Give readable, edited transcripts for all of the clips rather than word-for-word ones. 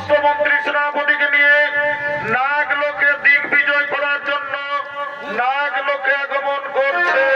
স্বরাষ্ট্রমন্ত্রী সেনাপতিকে নিয়ে নাগলোকে দিগ্বিজয় করার জন্য নাগলোকে আগমন করছে।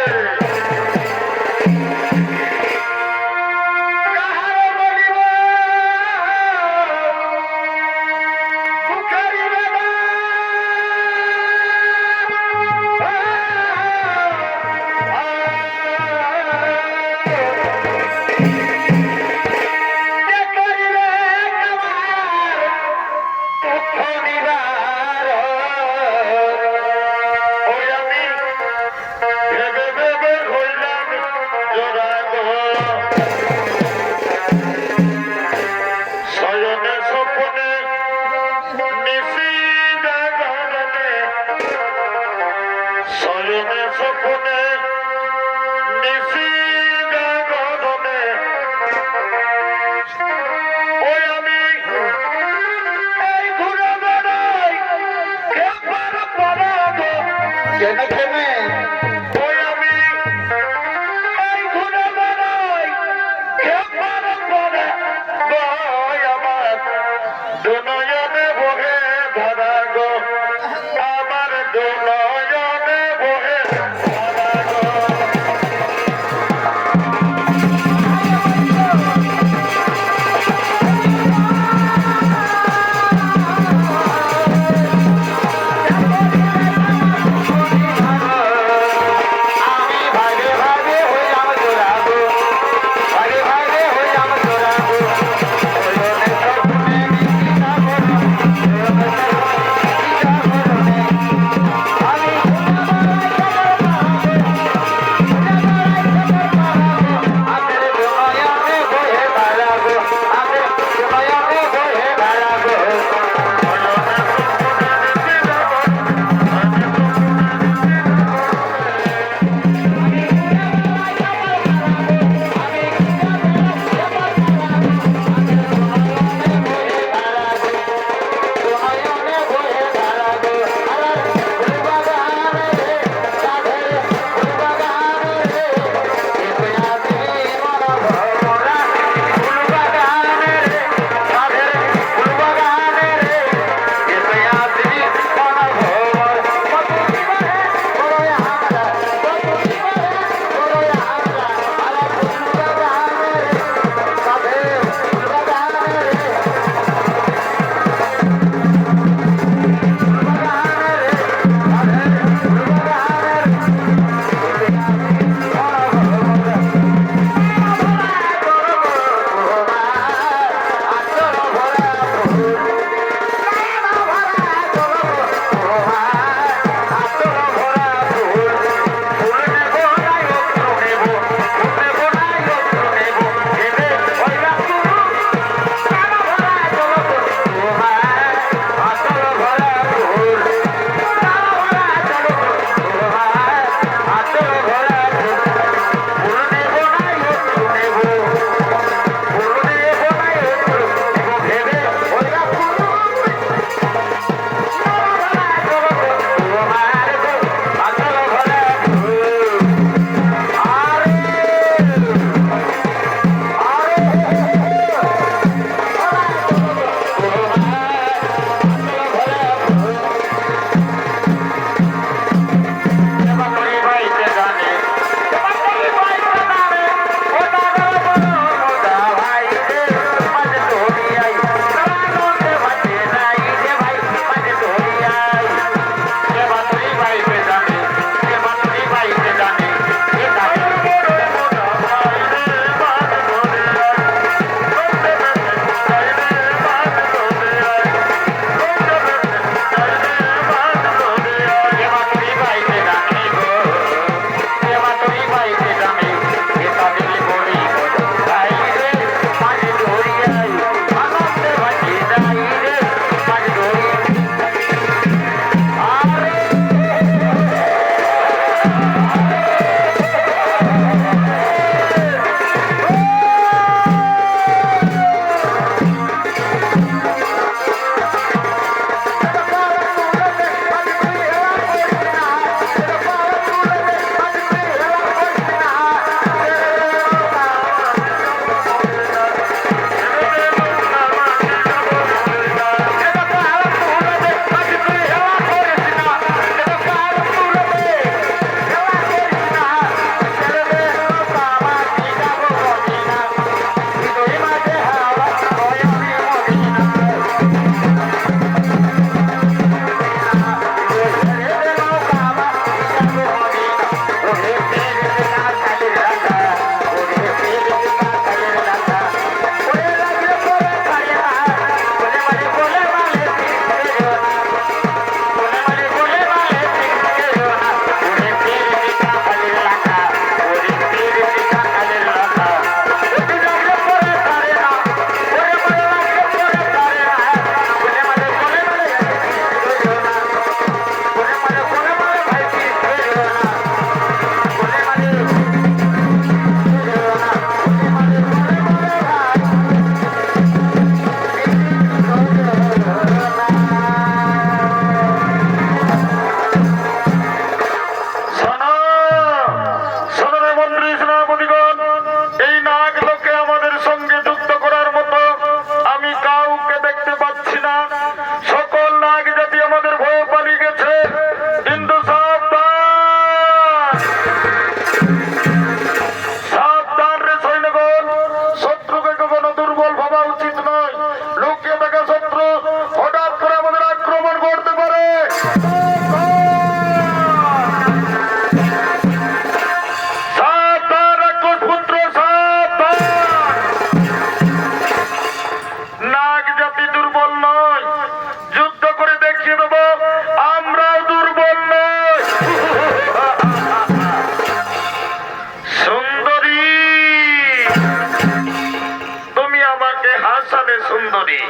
সালে সুন্দরী।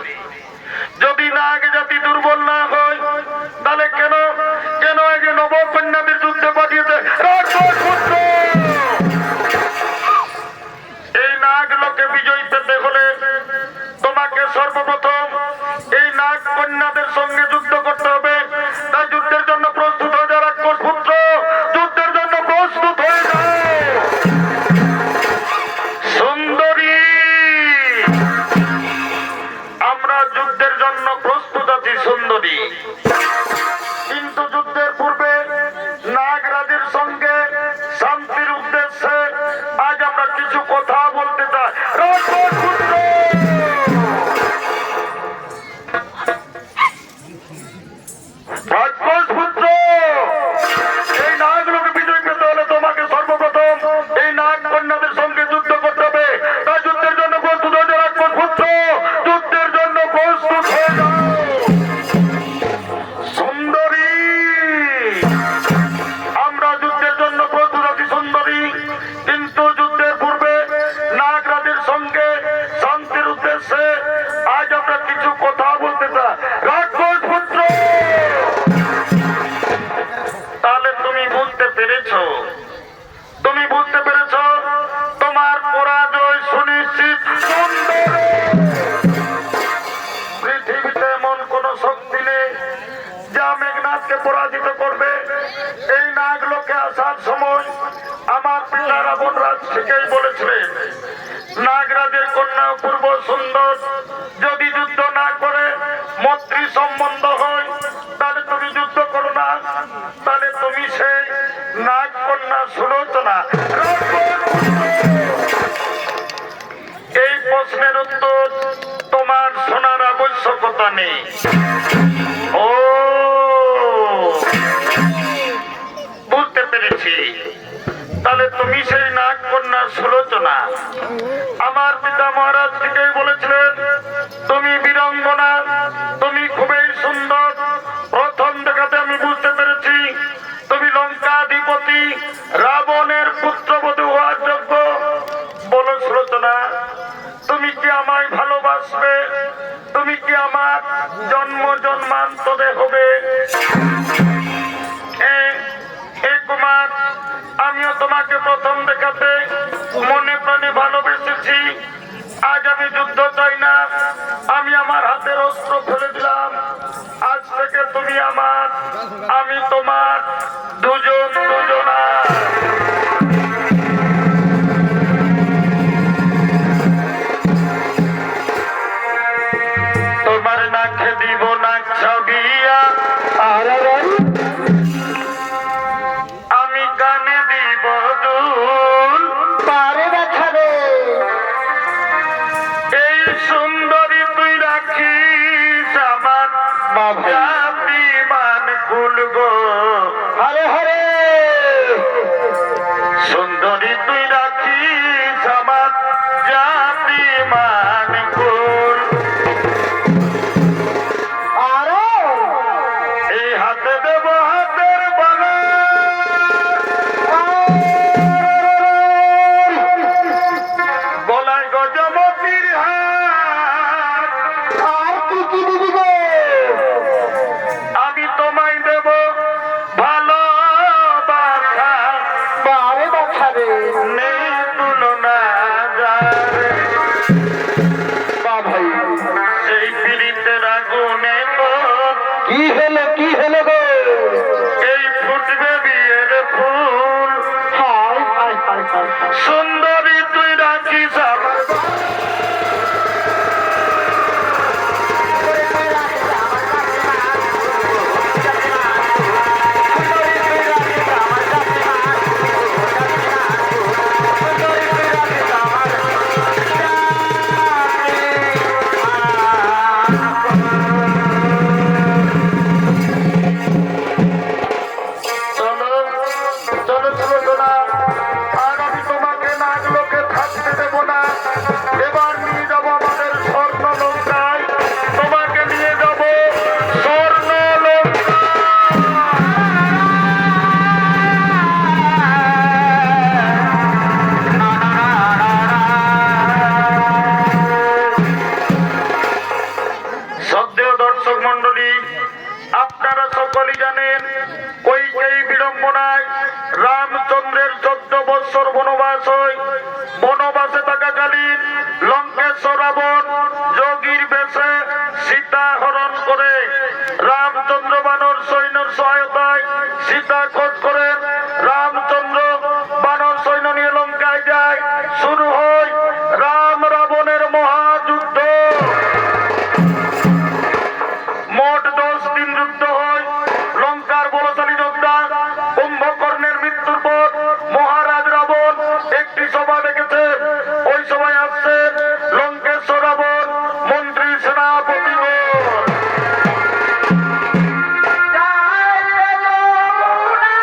যদি নাগ জাতি দুর্বল না হয় তাহলে কেন কেন আগে নবকন্যাদের যুদ্ধে পাঠিয়েছে? রাজপুত্র, এই নাগ লোকে বিজয় পেতে হলে তোমাকে সর্বপ্রথম এই নাগ কন্যাদের সঙ্গে যুদ্ধ করতে হবে। তাই যুদ্ধের জন্য প্রস্তুত হয়ে যাও রাক্ষসপুত্র, যুদ্ধের জন্য প্রস্তুত হয়ে যাও। সুন্দরী, আমরা যুদ্ধের জন্য প্রস্তুত আছি সুন্দরী, কিন্তু যুদ্ধের পূর্বে নাগরাজের সঙ্গে শান্তির উদ্দেশ্যে আজ আমরা কিছু কথা বলতে চাই। রাক্ষসপুত্র, রাক্ষসপুত্র, এই নাগগুলোকে বিজয় পেতে হলে তোমাকে সর্বপ্রথম এই নাগ কন্যাদের সঙ্গে যুদ্ধ করতে হবে। তাই যুদ্ধের জন্য প্রস্তুত হয়ে যাও রাক্ষসপুত্র, যুদ্ধের জন্য প্রস্তুত হয়ে যাও। সুন্দরী, আমরা যুদ্ধের জন্য প্রস্তুত আছি সুন্দরী, কিন্তু যুদ্ধের পূর্বে নাগরাজের সঙ্গে শান্তির উদ্দেশ্যে আজ আমরা কিছু কথা বলতে চাই। রাক্ষসপুত্র, তাহলে তুমি বুঝতে পেরেছো, তুমি বুঝতে পেরেছো তোমার পরাজয় সুনিশ্চিত। সুন্দরী, পৃথিবীতে এমন কোন শক্তি নেই যা মেঘনাথকে পরাজিত করবে। এই নাগলোকে আসার সময় আমার পিতা রাবণরাজ ঠিকই বলেছিলেন, নাগরাজের কন্যা অপূর্ব সুন্দর, যদি যুদ্ধ না করে মৈত্রী সম্বন্ধ হয় তাহলে তুমি যুদ্ধ করো না, তাহলে তুমি সেই নাগ কন্যা সুলোচনা। এই প্রশ্নের উত্তর তোমার শোনার আবশ্যকতা নেই। ও, বুঝতে পেরেছি, তাহলে তুমি সেই নাগ কন্যা সুলোচনা। আমার পিতা মহারাজ ঠিকই বলেছিলেন, তুমি বীরাঙ্গনা, তুমি খুবই সুন্দর। প্রথম দেখাতে আমি বুঝতে পেরেছি তুমি লঙ্কাধিপতি রাবণের পুত্রবধূ হওয়ার যোগ্য। বলো সুলোচনা, তুমি কি আমায় ভালোবাসবে? তুমি কি আমার জন্ম জন্মান্তরে হবে? কুমার, আমিও তোমাকে প্রথম দেখাতে মনে প্রাণে ভালোবেসেছি। আজ আমি যুদ্ধ চাই না, আমি আমার হাতের অস্ত্র ফেলে দিলাম। আজ থেকে তুমি আমার, আমি তোমার, দুজন দুজনা। তোমার নাকে দিব নাক ছবিয়া, আমি কানে দিব দুল। পারে দেখাবে এই সুন্দরী তুই রাখিস আমার মান কুল গো। হরে হরে, সুন্দরী তুই রাখিস আমার জাতি মান কুল। এই হাতে দেব হাতের বালা, গলায় গজমতির হাত। আর কি কি দিবি গো? আমি তোমায় দেব ভালোবাসা, বারে বাছারে নেই তুলনা যারে। বা ভাই, সেই পীড়িতের আগুনে তো কি হলো, কি হলো গো? এই ফুটবে বিয়ের ফুল। হায় হায় হায় হায়, সুন্দরী তুই রাখিস আমার। বনমালী জানেন কইকেয়ী বিড়ম্বনায় রামচন্দ্রের 14 বৎসর বনবাস হয়। বনবাসে থাকাকালীন লঙ্কেশ্বর রাবণ যোগীর বেশে সীতা হরণ করে। রামচন্দ্র বানর সৈন্যের সহায়তায় সীতা খোঁজ করেন। রামচন্দ্র বানর সৈন্য নিয়ে লঙ্কায় যায়। শুরু হয় রাম রাবণের মহাযুদ্ধ। মোট 10 দিন যুদ্ধ হয়। লঙ্কার বলশালী যোদ্ধা কুম্ভকর্ণের মৃত্যুর পর মহারাজ রাবণ একটি সভা ডেকেছেন। ওই সভায় আসছেন লঙ্কেশ্বর রাবণ, মন্ত্রী, সেনাপতিগণ। জয় যমুনা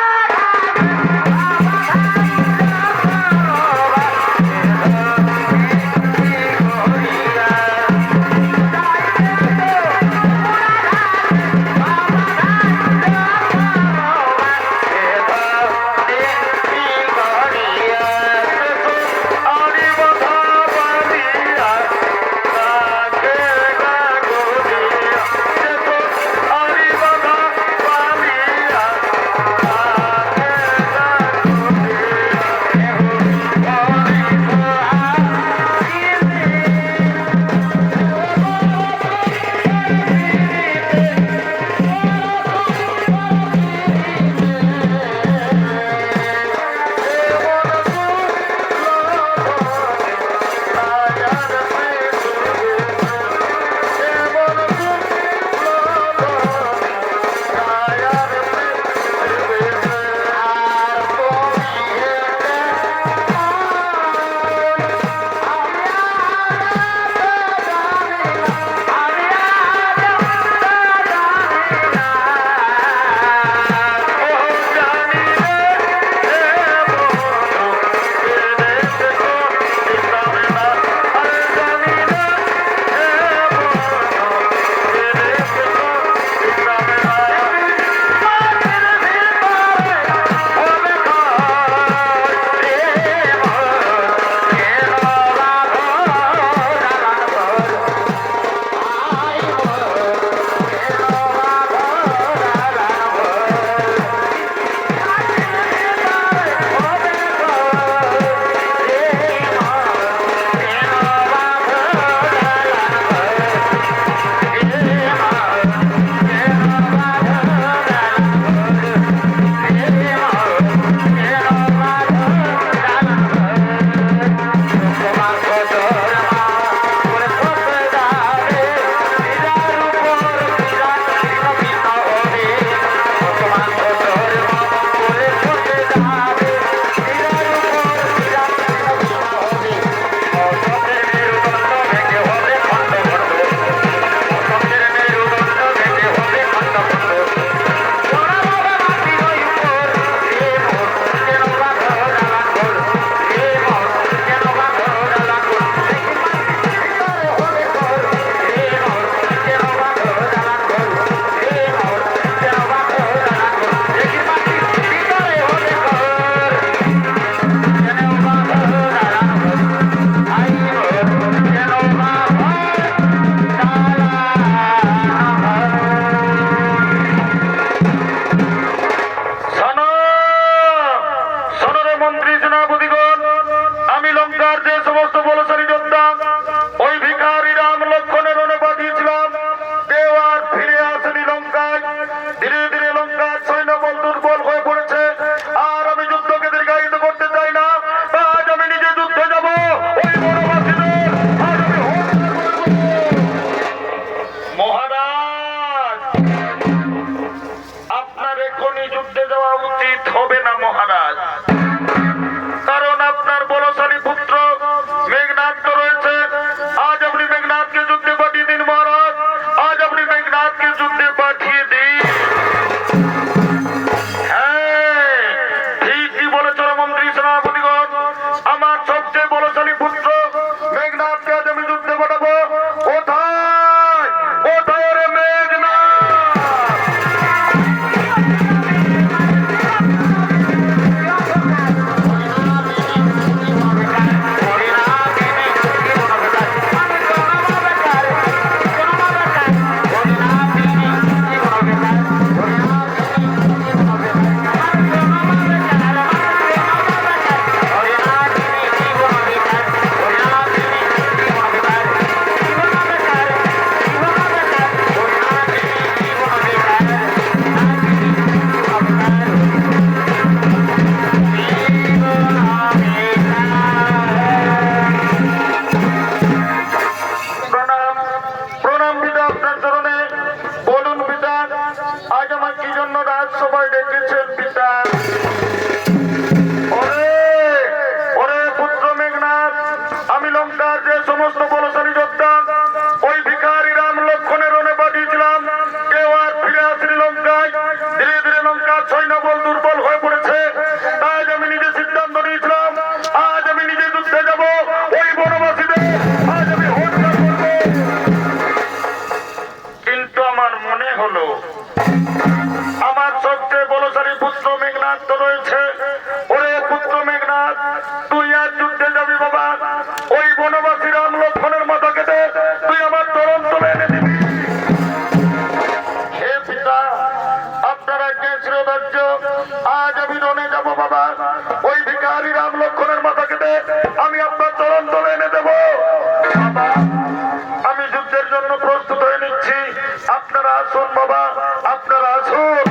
সবাই ডেকেছেন পিতা। ওরে ওরে পুত্র মেঘনাথ, আমি লঙ্কার যে সমস্ত বলশালী যোদ্ধা ওই ভিখারি রাম লক্ষণের রণে পাঠিয়েছিলাম, কেউ আর ফিরে আসেনি লঙ্কায়। ধীরে ধীরে লঙ্কার সৈন্যবল দুর্বল হয়ে পড়েছে। আজ আমি নিজে সিদ্ধান্ত নিয়েছিলাম, আজ আমি নিজে যুদ্ধে যাব, ওই বনবাসীদের আজ আমি হত্যা করব। কিন্তু আমার মনে হলো আমার সবচেয়ে বলশালী পুত্র মেঘনাথ তো রয়েছে। ওরে পুত্র মেঘনাথ, তুই আজ যুদ্ধে যাবি বাবা, ওই বনবাসী রাম লক্ষণের মাথা কেটে তুই আমার চরণ তলে এনে দিবি। হে পিতা, আপনারা কে শ্রীরাজ্য, আজ আমি রণে যাব বাবা, ওই ভিখারি রাম লক্ষণের মাথা কেটে আমি আপনার চরণ তলে এনে দেব। বাবা, আমি যুদ্ধের জন্য প্রস্তুত হয়ে নিচ্ছি, আপনারা আসুন বাবা, আপনারা আসুন।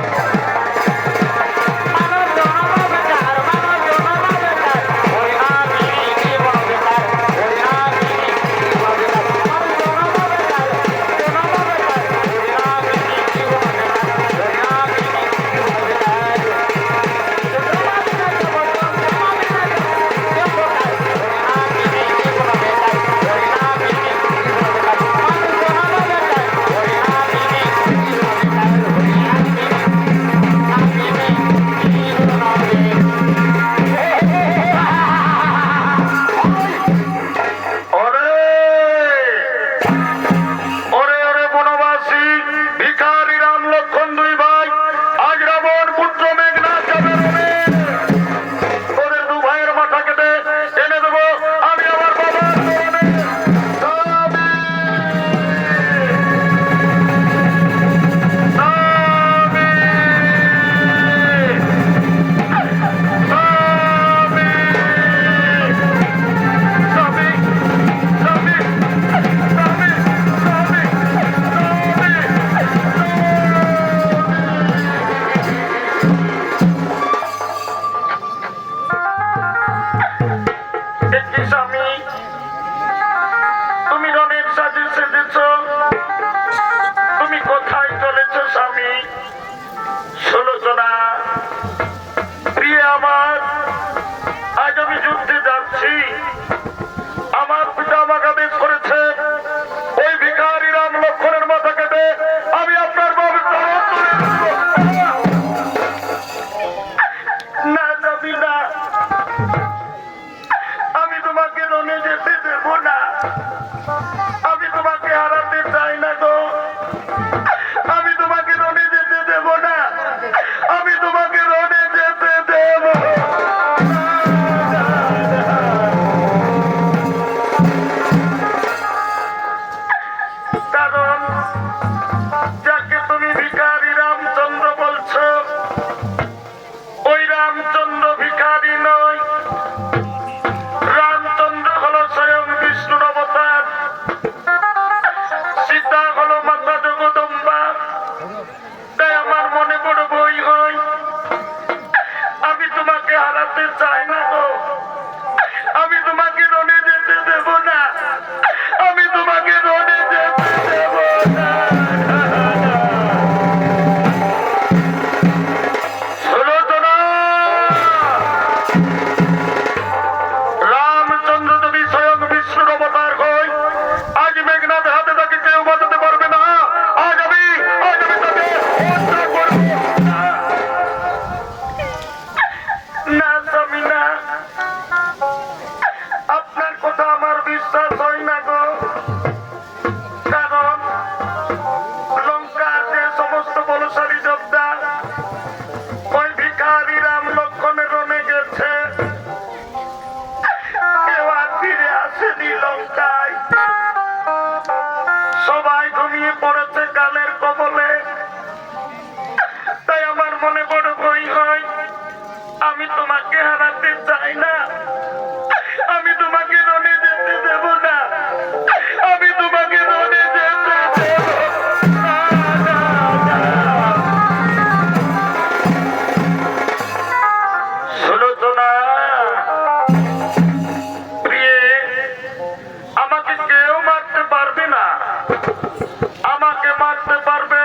আমাকে মারতে পারবে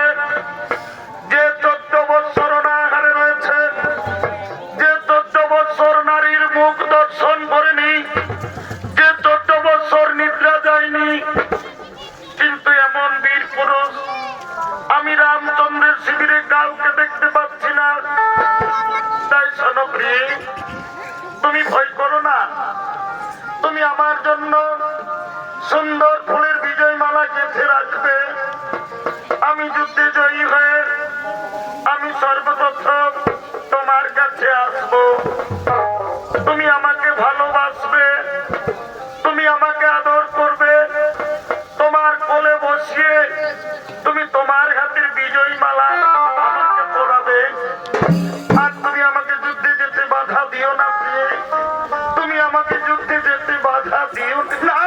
যে 14 বছর অনাহারে শিবিরে কাউকে দেখতে পাচ্ছি না। তাই শোনো প্রিয়ে, তুমি ভয় করো না। তুমি আমার জন্য সুন্দর ফুলের বিজয় মালা গেঁথে রাখবে। আমি যুদ্ধে জয়ী হয়ে আমি সর্বপ্রথম তোমার কাছে আসব। তুমি আমাকে ভালোবাসবে, তুমি আমাকে আদর করবে, তোমার কোলে বসিয়ে তুমি তোমার হাতের বিজয়ী মালা আমাকে পরাবে। আর তুমি আমাকে যুদ্ধে যেতে বাধা দিও না প্রিয়ে, তুমি আমাকে যুদ্ধে যেতে বাধা দিও না।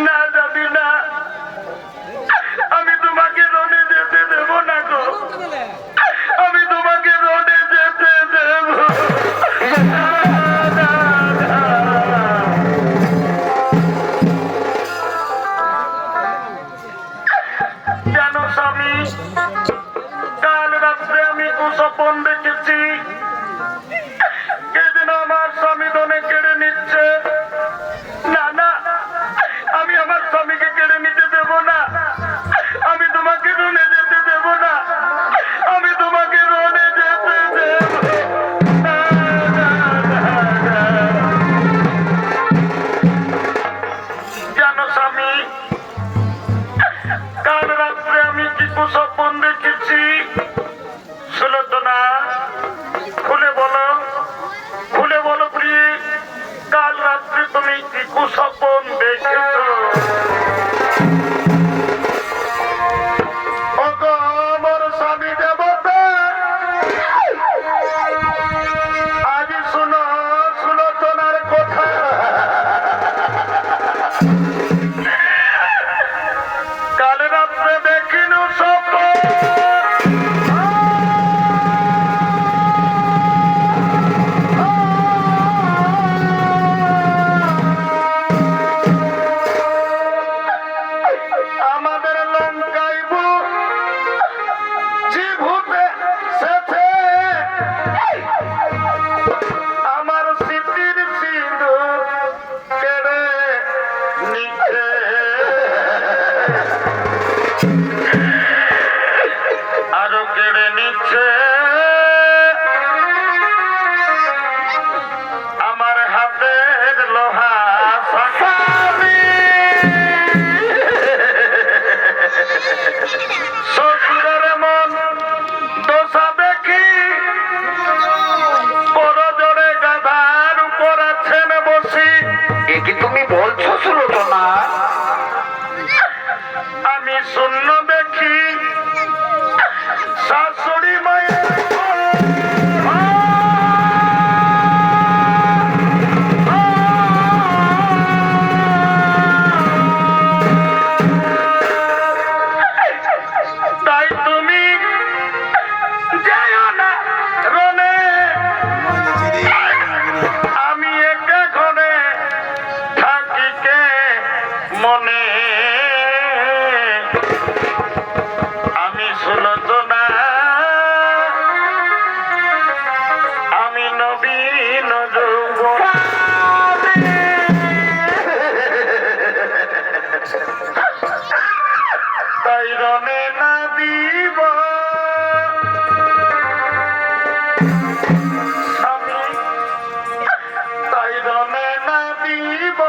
না যাবি না, আমি তোমাকে রণে যেতে দেব না গো, আমি তোমাকে রণে যেতে দেব না। জানো স্বামী, কাল রাত্রে আমি কুস্বপ্ন দেখেছি, কে যেন আমার স্বামী ধনে কেড়ে নিচ্ছে। না না, আমি আমার স্বামীকে কেড়ে নিতে দেব না, আমি তোমাকে রণে যেতে দেব না, আমি তোমাকে রণে যেতে দেব না। জানো স্বামী, কাল রাত্রে আমি কি কুস্বপ্ন দেখেছি সুলোচনা? খুলে বলো, খুলে বলো প্রিয়ে, কাল রাত্রে তুমি কি কুস্বপ্ন দেখেছ? ওগো আমার স্বামী দেবতা, আজ শুনো সুলোচনার কথা। কাল রাত্রে দেখিনু স্বপ্ন, আমাদের লঙ্কাইব যে ভূতে সেথে আমার স্মৃতির সিঁদুর কেড়ে নিচ্ছে। আরো কেড়ে নিচ্ছে আমার হাতের লোহা শাখারি। শ্বশুরের মন দোষা দেখি বড় জোরে গাধার উপর আছেন বসি। এ কি তুমি বলছো সুলোচনা? আমি শূন্য দেখি শাশুড়ি মায়ের তাই তুমি যেও না রণে, আমি একা ঘরে থাকিকে মনে। আমি সুলোচনা, আমি নবীন যৌবন, তাই রণে না দিব স্বামী, তাই রণে না দিব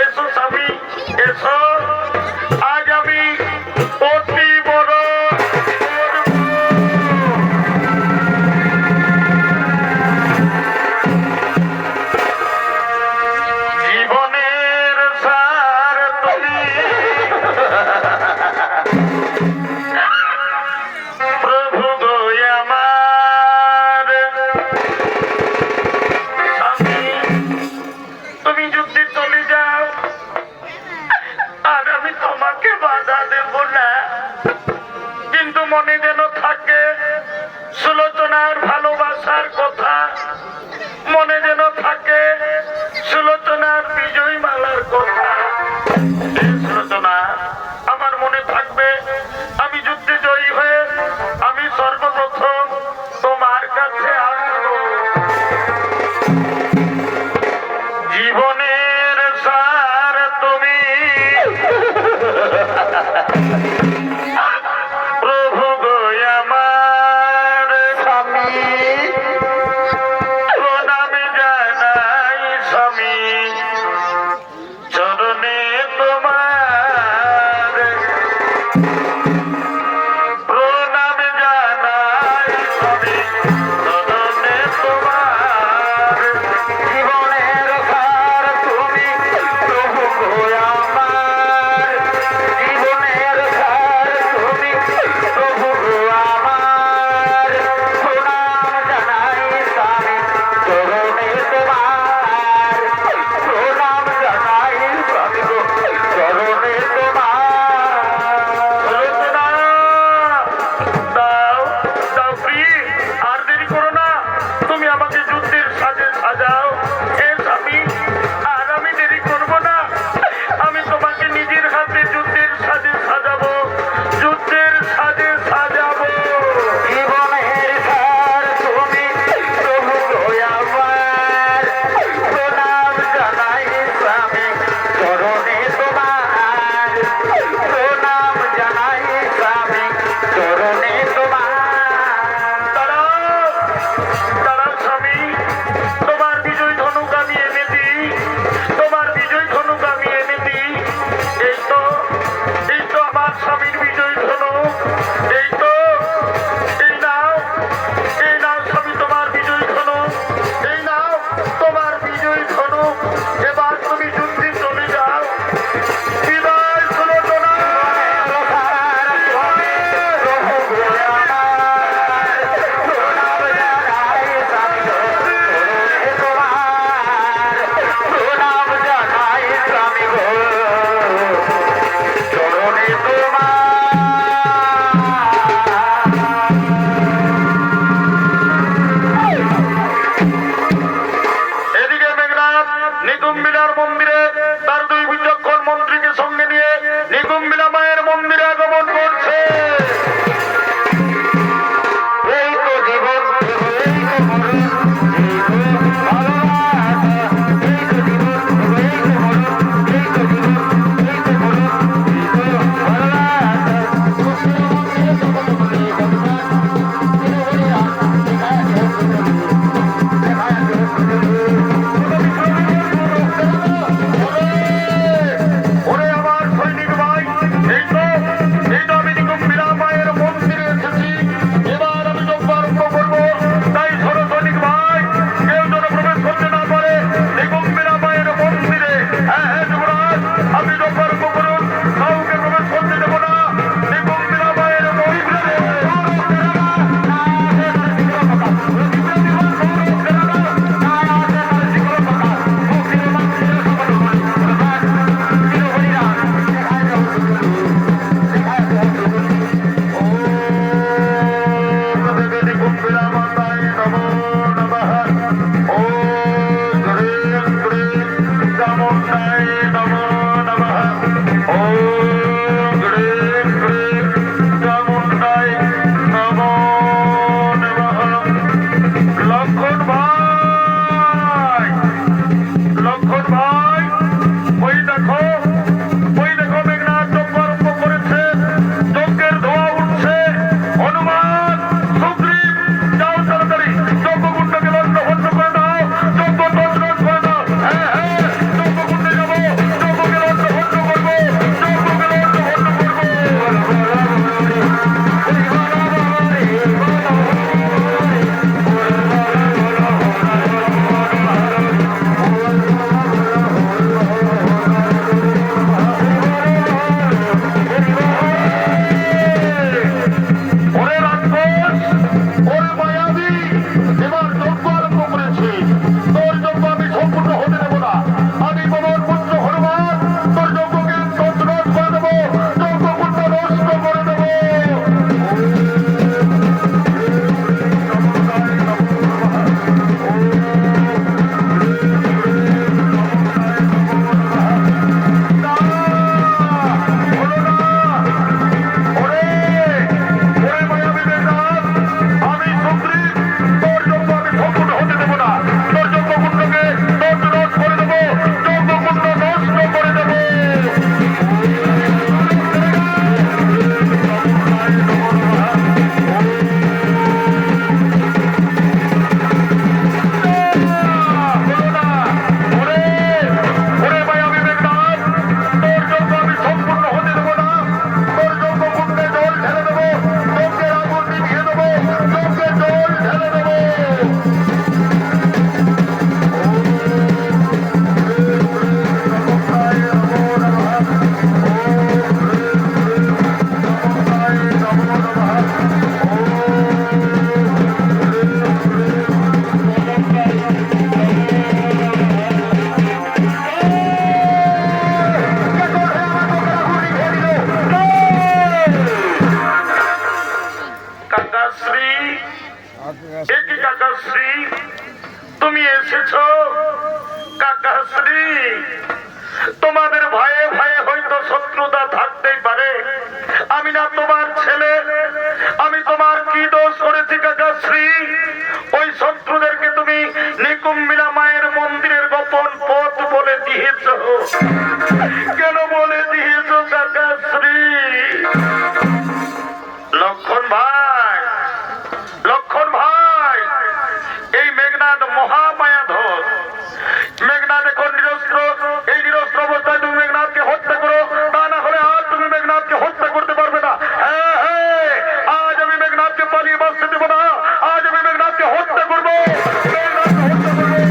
এসো স্বামী, এসো। আজ আমি অতি বড় জীবনের সার তুমি, প্রভু গো আমার। স্বামী, তুমি যদি চলে যাও আর আমি তোমাকে বাধা দেব না, কিন্তু মনে যেন থাকে সুলোচনার ভালোবাসার কথা, মনে যেন থাকে সুলোচনার বিজয় মালার কথা। এই সুলোচনা আমার মনে থাকবে। আমি যুদ্ধে জয়ী হয়ে আমি সর্বপ্রথম তোমার কাছে আসবো। জীবনের সার তুমি, প্রভু গো আমার। স্বামী, প্রণামে জানাই স্বামী, চরণে তোমার তোমাদের ভাইয়ে ভাইয়ে হয়তো শত্রুতা থাকতেই পারে, আমি না তোমার ছেলে, আমি তোমার কি দোষ করেছি কাকাশ্রী? ওই শত্রুদেরকে তুমি নিকুম্বিলা মায়ের মন্দিরের গোপন পথ বলে দিয়েছ। কেন বলে দিয়েছ কাকাশ্রী? লক্ষণ ভাই, লক্ষণ ভাই, এই মেঘনাদ মহামায়াধর। মেঘনাদ এখন নিরস্ত্র, এই নিরস্ত্র অবস্থায় তুমি মেঘনাদকে হত্যা করো, তা না হলে আর তুমি মেঘনাদকে হত্যা করতে পারবে না। হ্যাঁ হ্যাঁ, আজ আমি মেঘনাদকে পালিয়ে বাঁচতে দেবো না, আজ আমি মেঘনাদকে হত্যা করবো, মেঘনাদকে হত্যা করবো।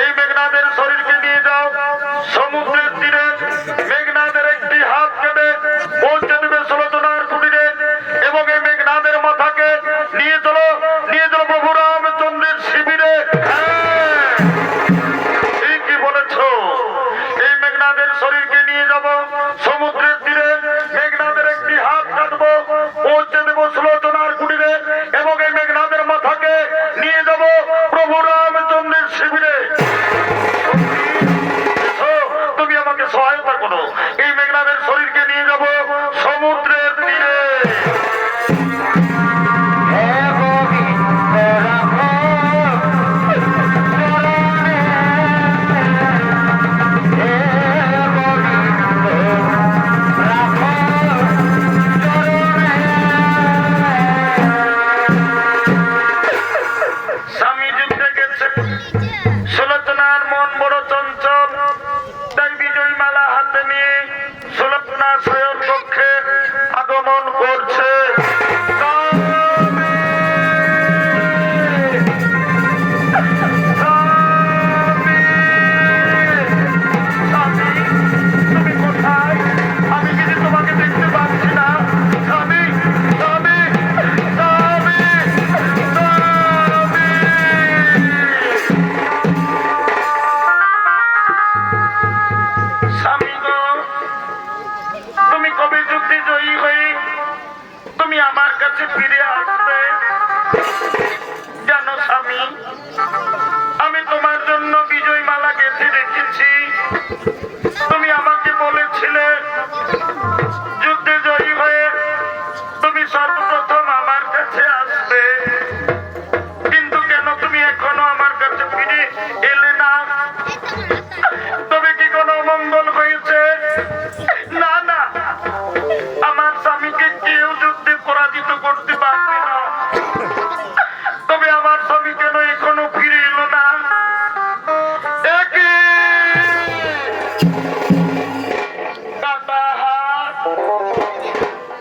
এই মেঘনাদের শরীরকে নিয়ে যাও সমুদ্রের তীরে, মেঘনাদের একটি হাত কেটে পৌঁছে দেবে সুলোচনার কুটিরে, এবং এই মেঘনাদের মাথাকে নিয়ে চলো প্রভু রামচন্দ্রের শিবিরে। ঠিকই বলেছ, এই মেঘনাদের শরীরকে নিয়ে যাব সমুদ্রের তীরে, মেঘনাদের একটি হাত কাটবো, পৌঁছে দেবো সুলোচনার কুটিরে, এবং এই মেঘনাদের মাথাকে নিয়ে যাব প্রভু রামচন্দ্রের শিবিরে। তুমি আমাকে সহায়তা করো, এই মেঘনাদের শরীরকে নিয়ে যাব সমুদ্রের তীরে।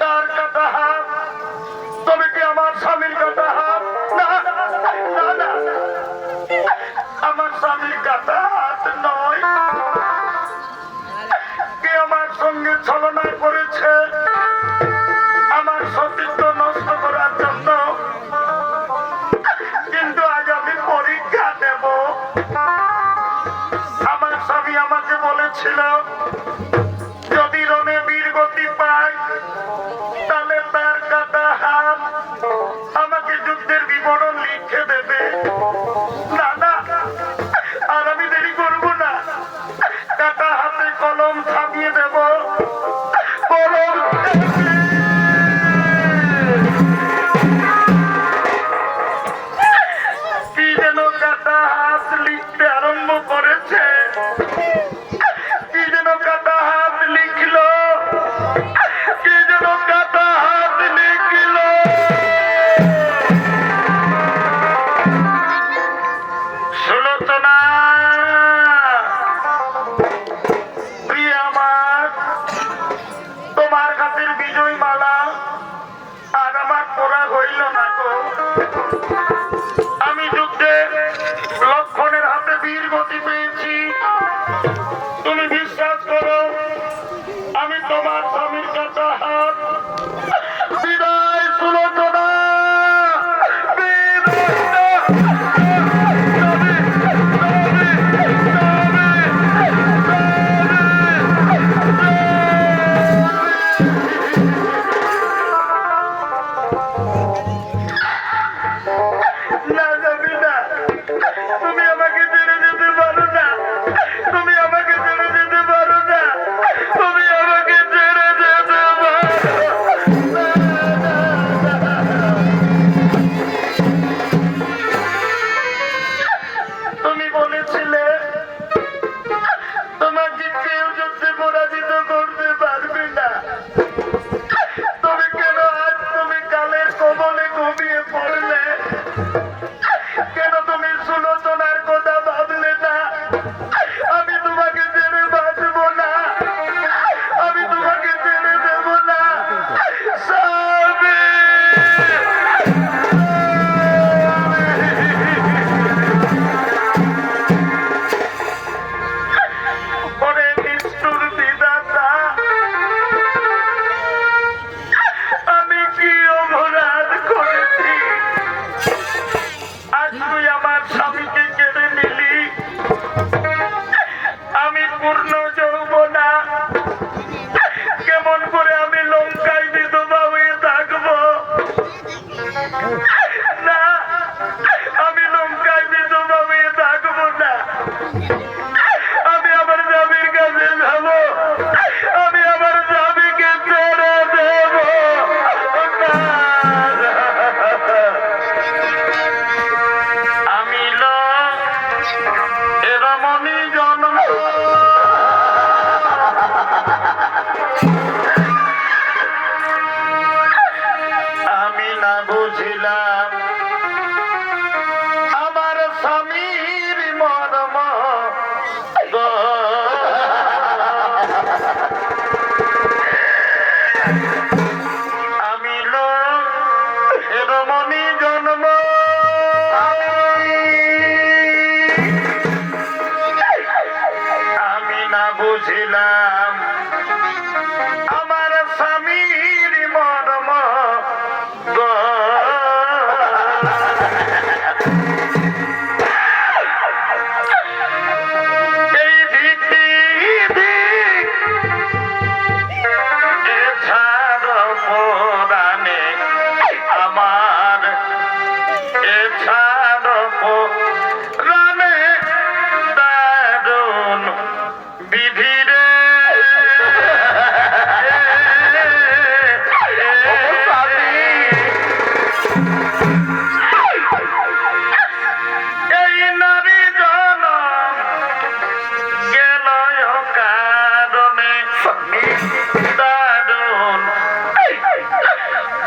কার কাটা হাত? আমার স্বামীর কাটা হাত নয়, কে আমার সঙ্গে ছলনা করেছে আমার সতীত্ব নষ্ট করার জন্য। কিন্তু আজ আমি পরীক্ষা দেব। আমার স্বামী আমাকে বলেছিল যদি রণে বীর গতি পায় তাহলে তার কাটা হাত আমাকে যুদ্ধের বিবরণ লিখে দেবে। না না, আর আমি দেরি করব না, কাটা হাতে কলম থামিয়ে দেব। কলম কি যেন কাটা হাত লিখতে আরম্ভ করেছে, কি যেন কাটা হাত লিখলো, কি যেন কাটা হাত লিখল। সুলোচনা প্রিয় আমার, তোমার হাতের বিজয় মালা আর আমার পরা হইল না গো। আমি যুদ্ধে লক্ষণের হাতে বীর গতি পেয়েছি। তুমি বিশ্বাস করো আমি তোমার স্বামীর কাটা হাত বিদায়। সুলোচনা না যাবি না, তুমি আমাকে ছেড়ে যেতে পারো না, তুমি আমাকে ছেড়ে যেতে পারো না, তুমি আমাকে ছেড়ে যেতে পারো। তুমি বলেছিলে তোমাকে কেউ যুদ্ধে পরাজিত করতে পারবে না, তবে কেন আজ তুমি কালের কবলে ঘুমিয়ে পড়লে? কেন তুমি সুলোচনার কথা ভাবলে না? আমি তোমাকে ছেড়ে বাঁচব না, আমি তোমাকে ছেড়ে দেব না। স্বামী! ওরে নিষ্ঠুর বিধাতা, আমি কি অপরাধ করেছি আজ তুই আমার স্বামীকে কেড়ে নিলি? আমি পূর্ণ যৌবনা, কেমন করে আমি লঙ্কায় বিধবা হয়ে থাকবো? না, আমি লঙ্কায় বিধবা হয়ে থাকবো না, আমি আমার স্বামীর কাছে যাব, আমি আমার স্বামীকে ছেড়ে দেব না। আমি এরমনি জন্ম, আমি না বুঝিলাম আমার স্বামীর মর্ম গো। আমি এরমনি জন্ম, আমি না বুঝিলাম আমার স্বামীর মর্ম গো। এই পৃথিবী এছাড়া পুরাণে আমার, এছাড়া পুরাণে দারুণ বিধিরে। এই নারী জনম গেল কারণে দারুণ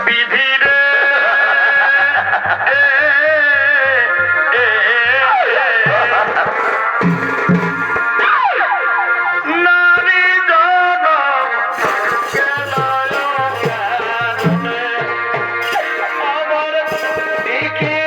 বিধিরে। নারী জনম গেল কারণে আমার দিকে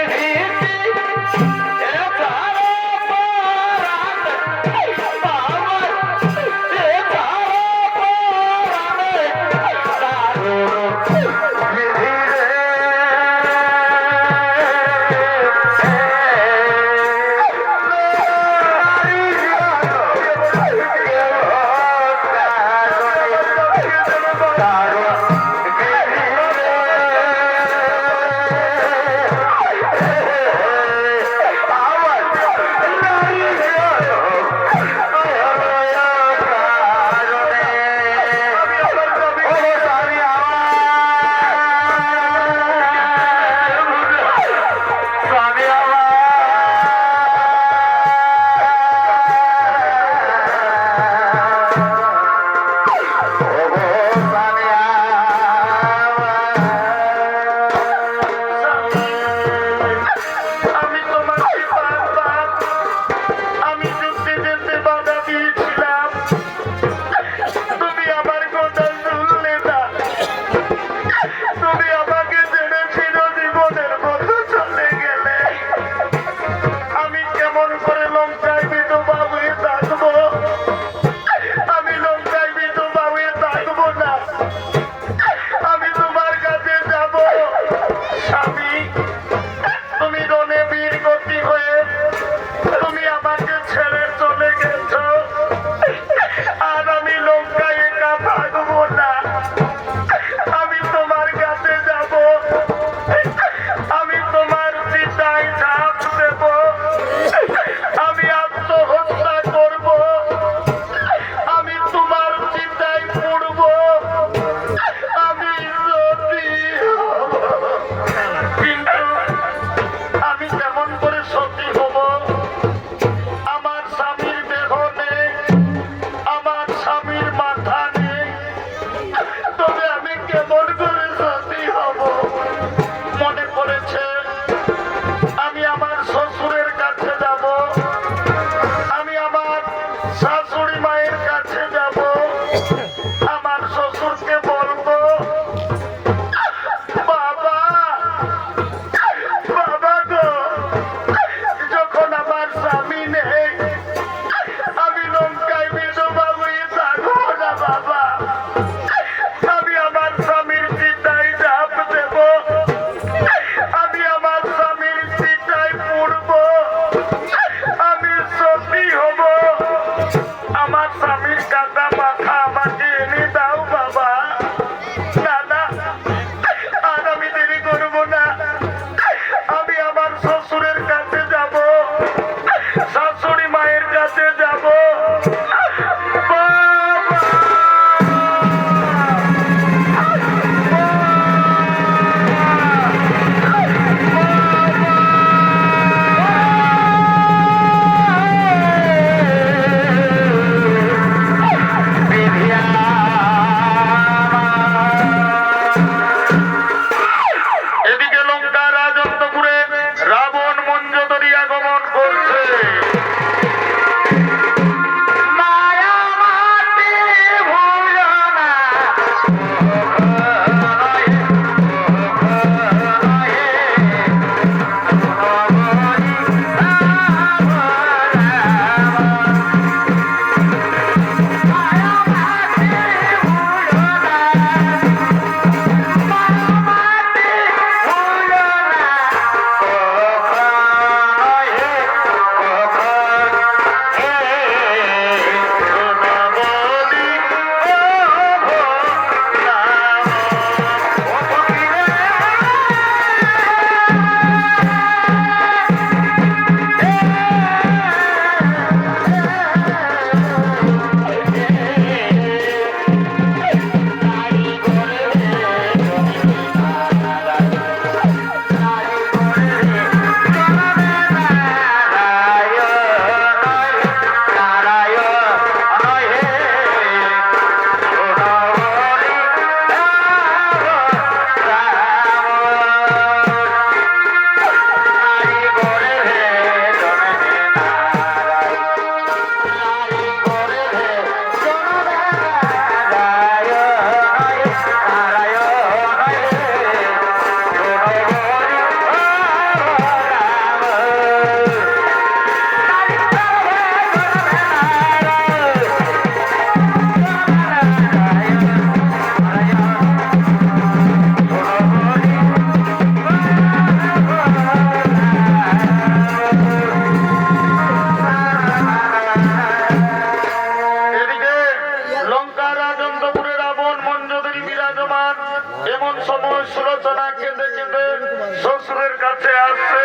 সমুদ্রের কাছে আসছে।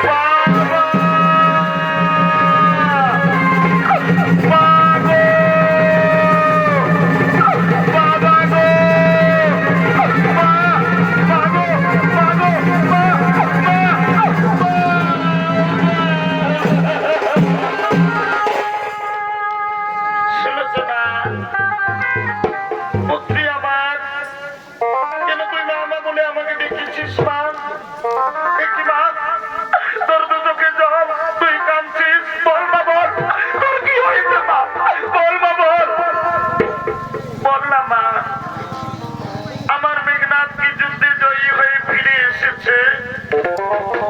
বাবা! বাবা! বাবা গো! মা! মা গো! মা গো! মা! মা! সুলোচনা, পুত্রী আমার, কেন তুই মা বলে আমাকে ডেকেছিস মা? একটি মা, তোর দু চোখে জল, তুই কাঁদছিস, বল মা বল, তোর কি হয়েছে মা? বল মা বল, বল না মা। আমার মেঘনাথ কি যুদ্ধে জয়ী হয়ে ফিরে এসেছে?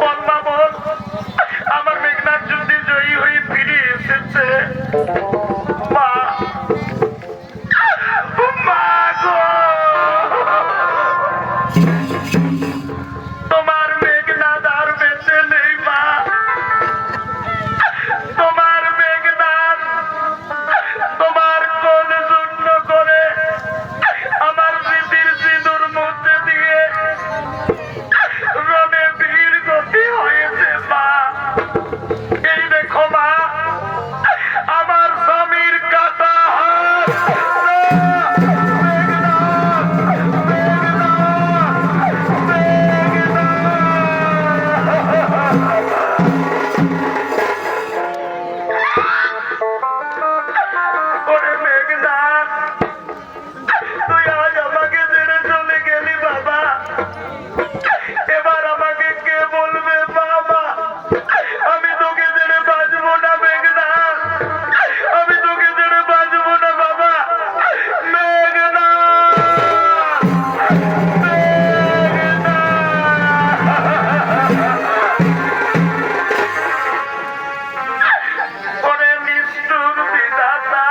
বল মা বল, আমার মেঘনাথ যুদ্ধে জয়ী হয়ে ফিরে এসেছে। মা, মা গো! তোমার মেঘনাথ আর বেঁচে নেই মা। তোমার মেঘনাথ তোমার কোল শূন্য করে আমার স্মৃতির সিঁদুর মধ্যে দিয়ে রণে বীর গতি হয়েছে মা। এই দেখো মা, আমার স্বামীর কাটা হাত। ওরে মেঘনাথ, তুই আজ আমাকে ছেড়ে চলে গেলি বাবা। এবার আমাকে কে বলবে বাবা? আমি তোকে ছেড়ে বাঁচবো না মেঘনাথ, আমি তোকে ছেড়ে বাঁচবো না বাবা। মেঘনাথ, ওরে নিষ্ঠুর বিধাতা,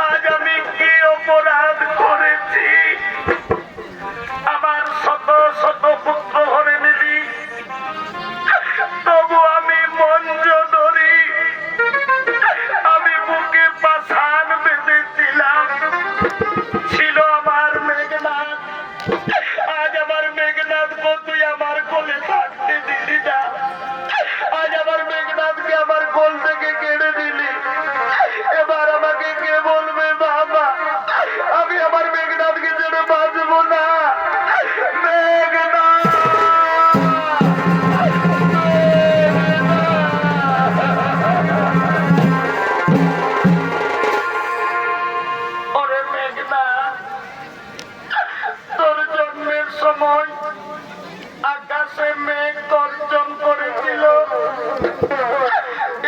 আজ আমি কি অপরাধ করেছি? আমার শত শত পুত্র হরে নিলি, তবু আমি মঞ্জ ধরি, আমি বুকে পাষাণ বেঁধেছিলাম, ছিল আমার মেঘনাথ। আজ আমার মেঘনাথ গো তুই আমার কোলে থাকতে দিলি না। আজ আমার মেঘনাথকে আমার কোল থেকে কেড়ে দিলি। এবার আমাকে কে বলবে বাবা? আমি আমার মেঘনাথকে ছেড়ে বাঁচবো না। মেঘনাথ, ওরে মেঘনাথ, তোর জন্মের সময় আকাশে মেঘ গর্জন করেছিল,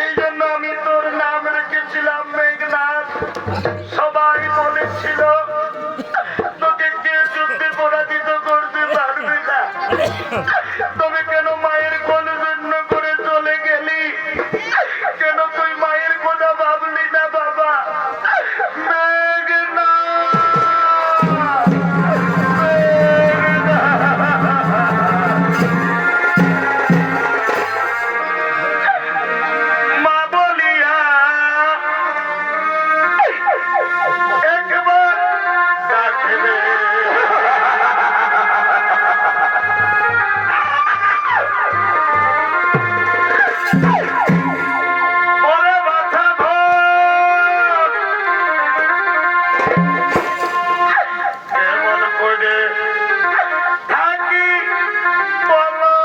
এই জন্য আমি তোর নাম রেখেছিলাম মেঘনাথ। সবাই বলেছিল তোকে কে যুদ্ধে পরাজিত করতে পারবে না। তবে কেন মায়ের কোল শূন্য করে চলে গেলি? কেন তুই মায়ের কথা ভাবলি না বাবা? মেঘনাথ, মা বলিয়া একবার ডাকলে ওরে বাছা ভোগ, কেমন করে থাকি বলো?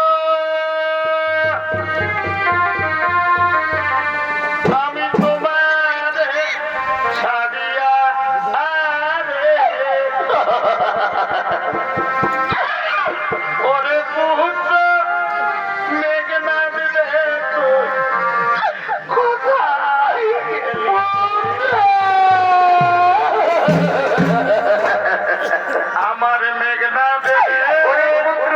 আমি তোমার ছাড়িয়া আরে ওরে পুত্র মেঘনাথ রে, তুই কোথায় গেলি? আমার মেঘনাথ ওরে পুত্র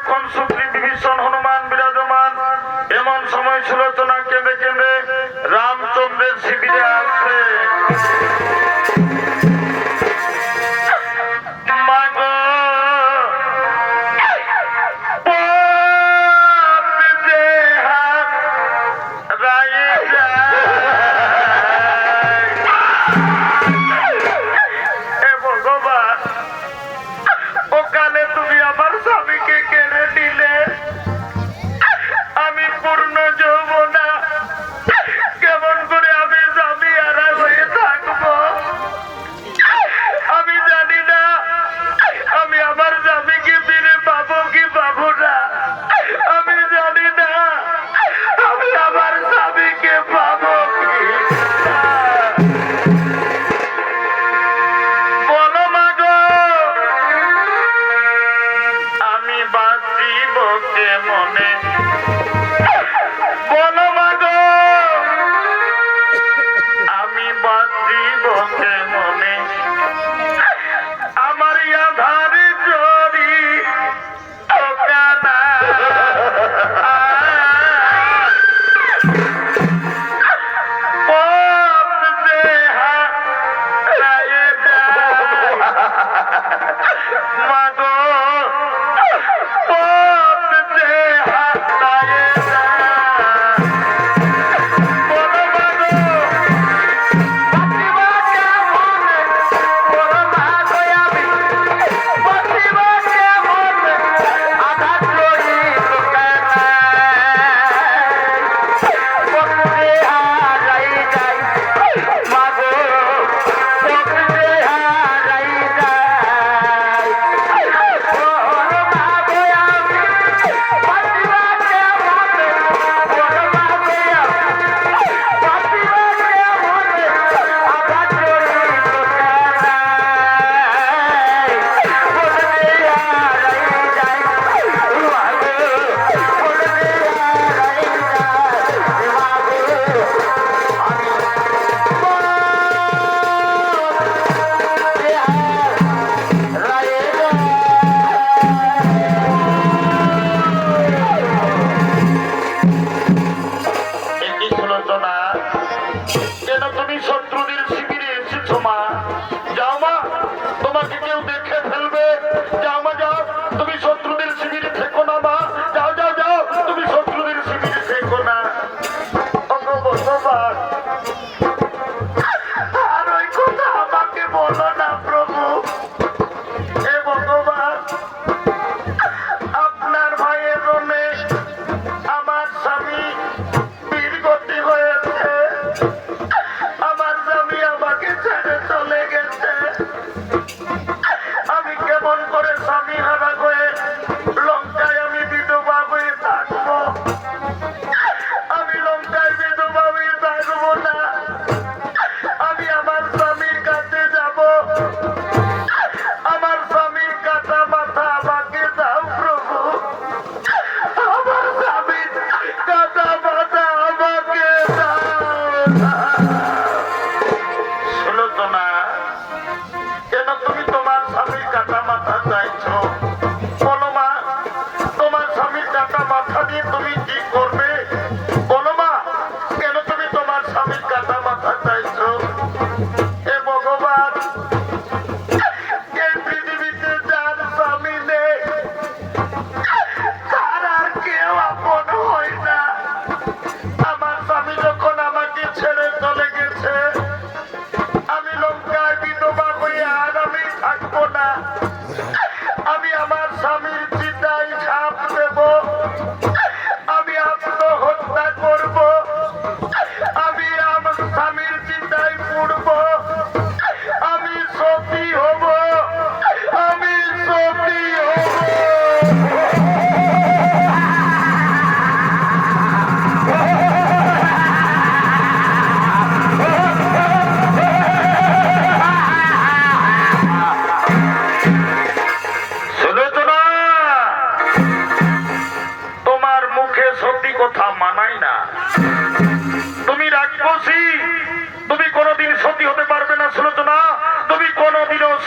লক্ষণ সুগ্রী বিভীষণ হনুমান বিরাজমান। এমন সময় সুলোচনা কেঁদে কেঁদে রামচন্দ্রের শিবিরে আসে।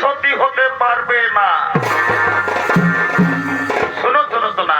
সতী হতে পারবে না। শোনো শোনো তো না,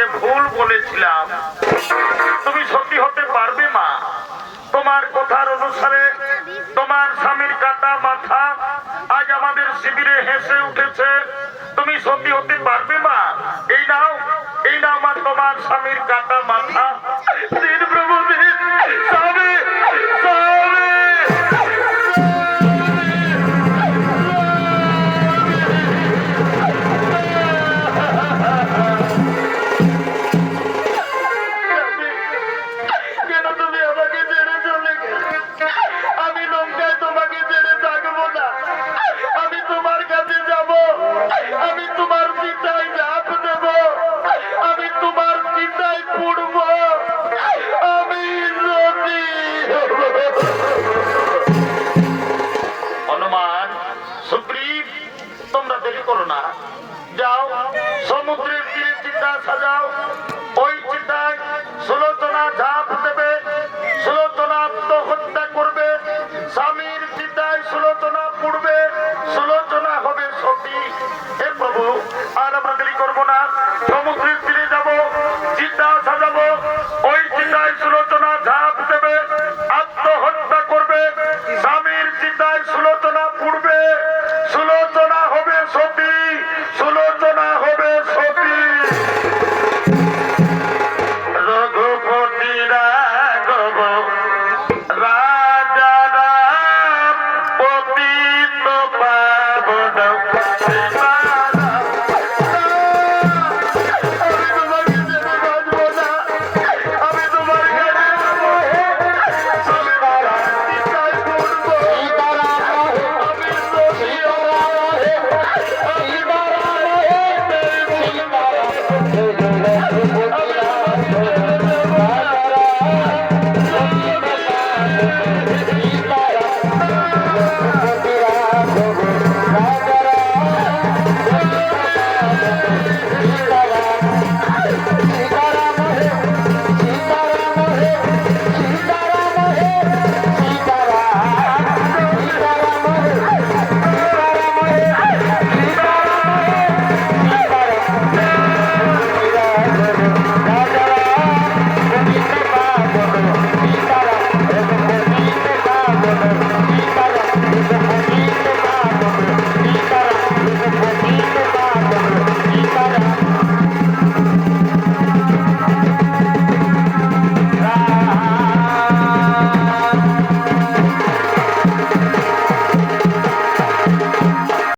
তোমাকে ভুল বলেছিলাম। তুমি সত্যি হতে পারবে মা? তোমার কথার অনুসারে তোমার স্বামীর কাটা মাথা আজ আমাদের শিবিরে হেসে উঠেছে। তুমি সত্যি হতে পারবে মা? এই নাও মা তোমার স্বামীর কাটা মাথা। দিন প্রভু দিন, স্বামী স্বামী। কেন তুমি আমাকে ছেড়ে চলে গেলে? আমি লঙ্কায় তোমাকে ছেড়ে থাকবো না। আমি তোমার কাছে যাব, আমি তোমার চিতায় ঝাঁপ দেব, আমি তোমার চিতায় পুড়ব, আমি রতি। হনুমান, সুগ্রীব, তোমরা দেরি করো না, যাও সমুদ্রের তীরে চিতা সাজাও। ওই চিতায় সুলোচনা ঝাঁপ দেবে, সুলোচনা আত্মহত্যা করবে, স্বামীর চিতায় সুলোচনা পুড়বে, সুলোচনা হবে সতী। হে প্রভু, আর আমরা দেরি করবো না, সমুদ্রের তীরে